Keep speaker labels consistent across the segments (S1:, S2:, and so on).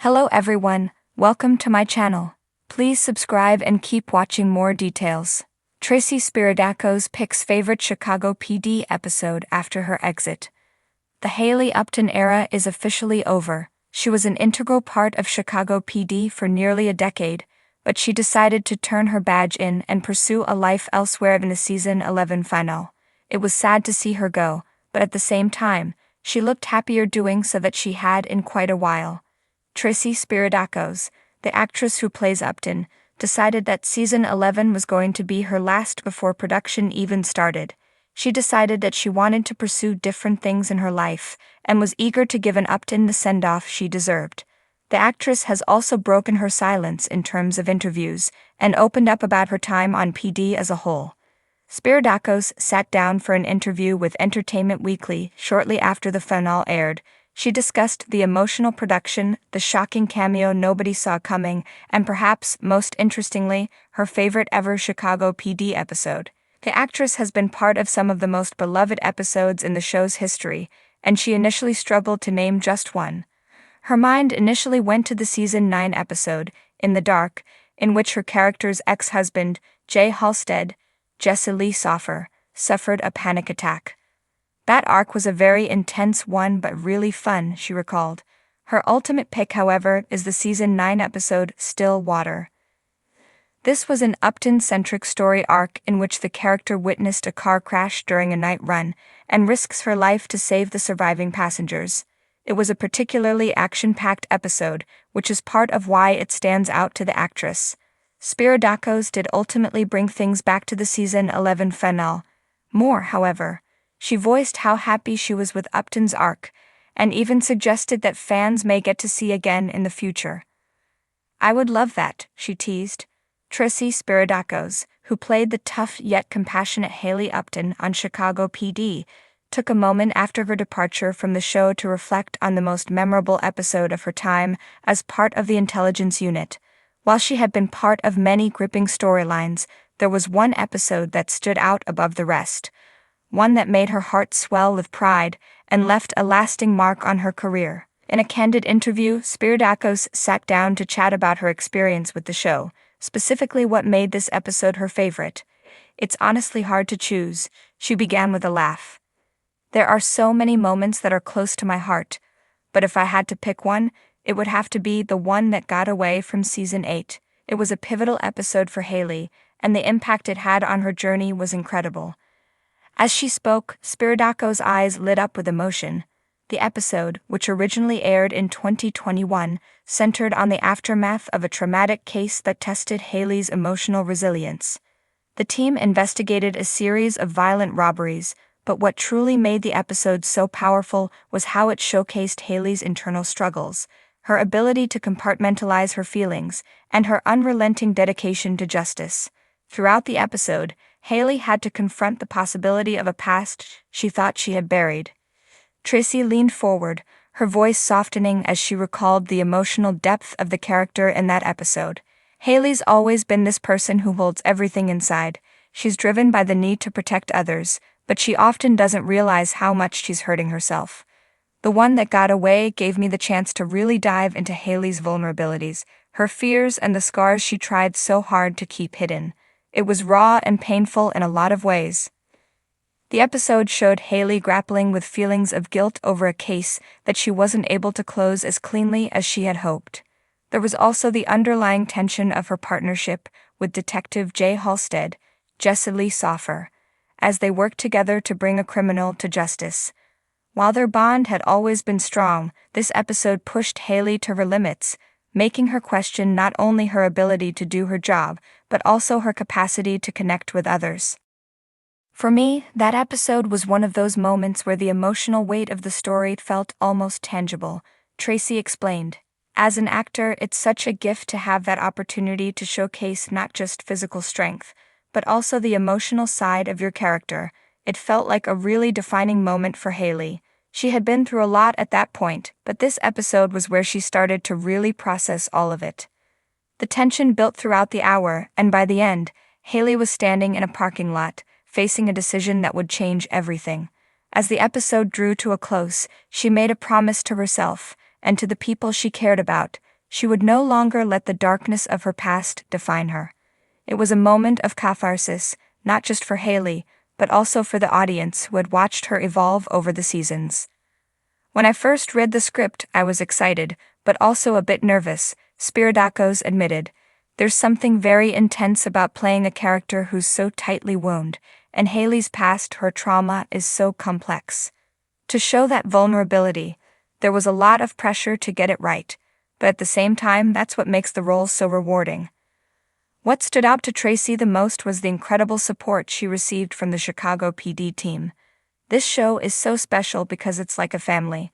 S1: Hello everyone, welcome to my channel. Please subscribe and keep watching more details. Tracy Spiridakos picks favorite Chicago PD episode after her exit. The Haley Upton era is officially over. She was an integral part of Chicago PD for nearly a decade, but she decided to turn her badge in and pursue a life elsewhere in the season 11 finale. It was sad to see her go, but at the same time, she looked happier doing so than she had in quite a while. Tracy Spiridakos, the actress who plays Upton, decided that season 11 was going to be her last before production even started. She decided that she wanted to pursue different things in her life and was eager to give an Upton the send-off she deserved. The actress has also broken her silence in terms of interviews and opened up about her time on PD as a whole. Spiridakos sat down for an interview with Entertainment Weekly shortly after the finale aired. She discussed the emotional production, the shocking cameo nobody saw coming, and perhaps, most interestingly, her favorite ever Chicago PD episode. The actress has been part of some of the most beloved episodes in the show's history, and she initially struggled to name just one. Her mind initially went to the season 9 episode, In the Dark, in which her character's ex-husband, Jay Halstead, Jesse Lee Soffer, suffered a panic attack. That arc was a very intense one but really fun, she recalled. Her ultimate pick, however, is the season 9 episode Still Water. This was an Upton-centric story arc in which the character witnessed a car crash during a night run and risks her life to save the surviving passengers. It was a particularly action-packed episode, which is part of why it stands out to the actress. Spiridakos did ultimately bring things back to the season 11 finale. More, however. She voiced how happy she was with Upton's arc, and even suggested that fans may get to see again in the future. "I would love that," she teased. Tracy Spiridakos, who played the tough yet compassionate Haley Upton on Chicago PD, took a moment after her departure from the show to reflect on the most memorable episode of her time as part of the intelligence unit. While she had been part of many gripping storylines, there was one episode that stood out above the rest. One that made her heart swell with pride and left a lasting mark on her career. In a candid interview, Spiridakos sat down to chat about her experience with the show, specifically what made this episode her favorite. "It's honestly hard to choose," she began with a laugh. "There are so many moments that are close to my heart, but if I had to pick one, it would have to be the one that got away from season 8. It was a pivotal episode for Haley, and the impact it had on her journey was incredible." As she spoke, Spiridakos' eyes lit up with emotion. The episode, which originally aired in 2021, centered on the aftermath of a traumatic case that tested Haley's emotional resilience. The team investigated a series of violent robberies, but what truly made the episode so powerful was how it showcased Haley's internal struggles, her ability to compartmentalize her feelings, and her unrelenting dedication to justice. Throughout the episode, Haley had to confront the possibility of a past she thought she had buried. Tracy leaned forward, her voice softening as she recalled the emotional depth of the character in that episode. "Haley's always been this person who holds everything inside. She's driven by the need to protect others, but she often doesn't realize how much she's hurting herself. The one that got away gave me the chance to really dive into Haley's vulnerabilities, her fears and the scars she tried so hard to keep hidden. It was raw and painful in a lot of ways." The episode showed Haley grappling with feelings of guilt over a case that she wasn't able to close as cleanly as she had hoped. There was also the underlying tension of her partnership with Detective Jay Halstead, Jesse Lee Soffer, as they worked together to bring a criminal to justice. While their bond had always been strong, this episode pushed Haley to her limits, making her question not only her ability to do her job, but also her capacity to connect with others. "For me, that episode was one of those moments where the emotional weight of the story felt almost tangible," Tracy explained. "As an actor, it's such a gift to have that opportunity to showcase not just physical strength, but also the emotional side of your character. It felt like a really defining moment for Haley. She had been through a lot at that point, but this episode was where she started to really process all of it." The tension built throughout the hour, and by the end, Haley was standing in a parking lot, facing a decision that would change everything. As the episode drew to a close, she made a promise to herself, and to the people she cared about, She would no longer let the darkness of her past define her. It was a moment of catharsis, not just for Haley, but also for the audience who had watched her evolve over the seasons. When I first read the script, I was excited, but also a bit nervous, Spiridakos admitted. There's something very intense about playing a character who's so tightly wounded, and Haley's past, her trauma, is so complex. To show that vulnerability, there was a lot of pressure to get it right, but at the same time, that's what makes the role so rewarding. What stood out to Tracy the most was the incredible support she received from the Chicago PD team. This show is so special because it's like a family.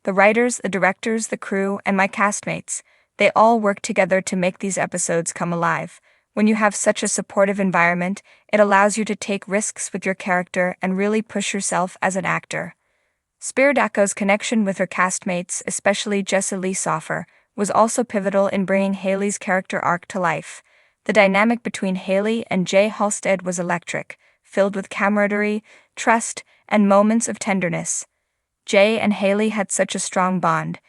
S1: The writers, the directors, the crew, and my castmates, they all work together to make these episodes come alive. When you have such a supportive environment, it allows you to take risks with your character and really push yourself as an actor. Spiridakos' connection with her castmates, especially Jessa Lee Soffer, was also pivotal in bringing Haley's character arc to life. The dynamic between Haley and Jay Halstead was electric, filled with camaraderie, trust, and moments of tenderness. Jay and Haley had such a strong bond.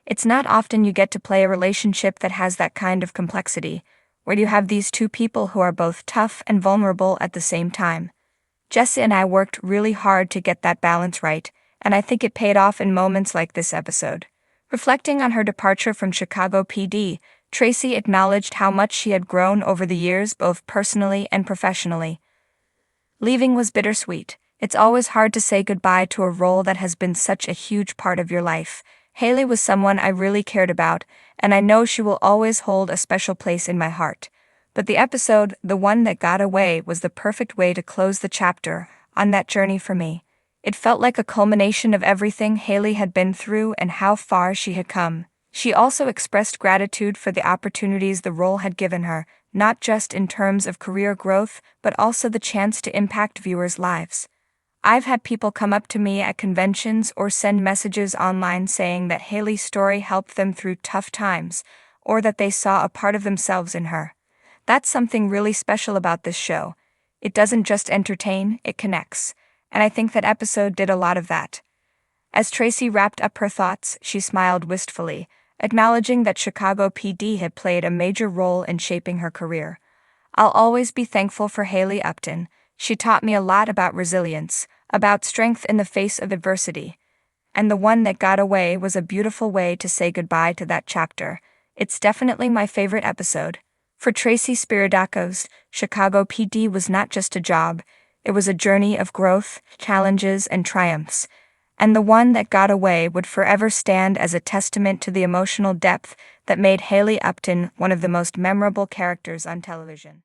S1: It's not often you get to play a relationship that has that kind of complexity, where you have these two people who are both tough and vulnerable at the same time. Jessa and I worked really hard to get that balance right, and I think it paid off in moments like this episode. Reflecting on her departure from Chicago PD, Tracy acknowledged how much she had grown over the years, both personally and professionally. Leaving was bittersweet. It's always hard to say goodbye to a role that has been such a huge part of your life. Haley was someone I really cared about, and I know she will always hold a special place in my heart. But the episode, The One That Got Away, was the perfect way to close the chapter on that journey for me. It felt like a culmination of everything Haley had been through and how far she had come. She also expressed gratitude for the opportunities the role had given her, not just in terms of career growth, but also the chance to impact viewers' lives. I've had people come up to me at conventions or send messages online saying that Haley's story helped them through tough times, or that they saw a part of themselves in her. That's something really special about this show. It doesn't just entertain, it connects. And I think that episode did a lot of that. As Tracy wrapped up her thoughts, she smiled wistfully, acknowledging that Chicago PD had played a major role in shaping her career. I'll always be thankful for Haley Upton. She taught me a lot about resilience, about strength in the face of adversity. And The One That Got Away was a beautiful way to say goodbye to that chapter. It's definitely my favorite episode. For Tracy Spiridakos, Chicago PD was not just a job. It was a journey of growth, challenges, and triumphs. And The One That Got Away would forever stand as a testament to the emotional depth that made Haley Upton one of the most memorable characters on television.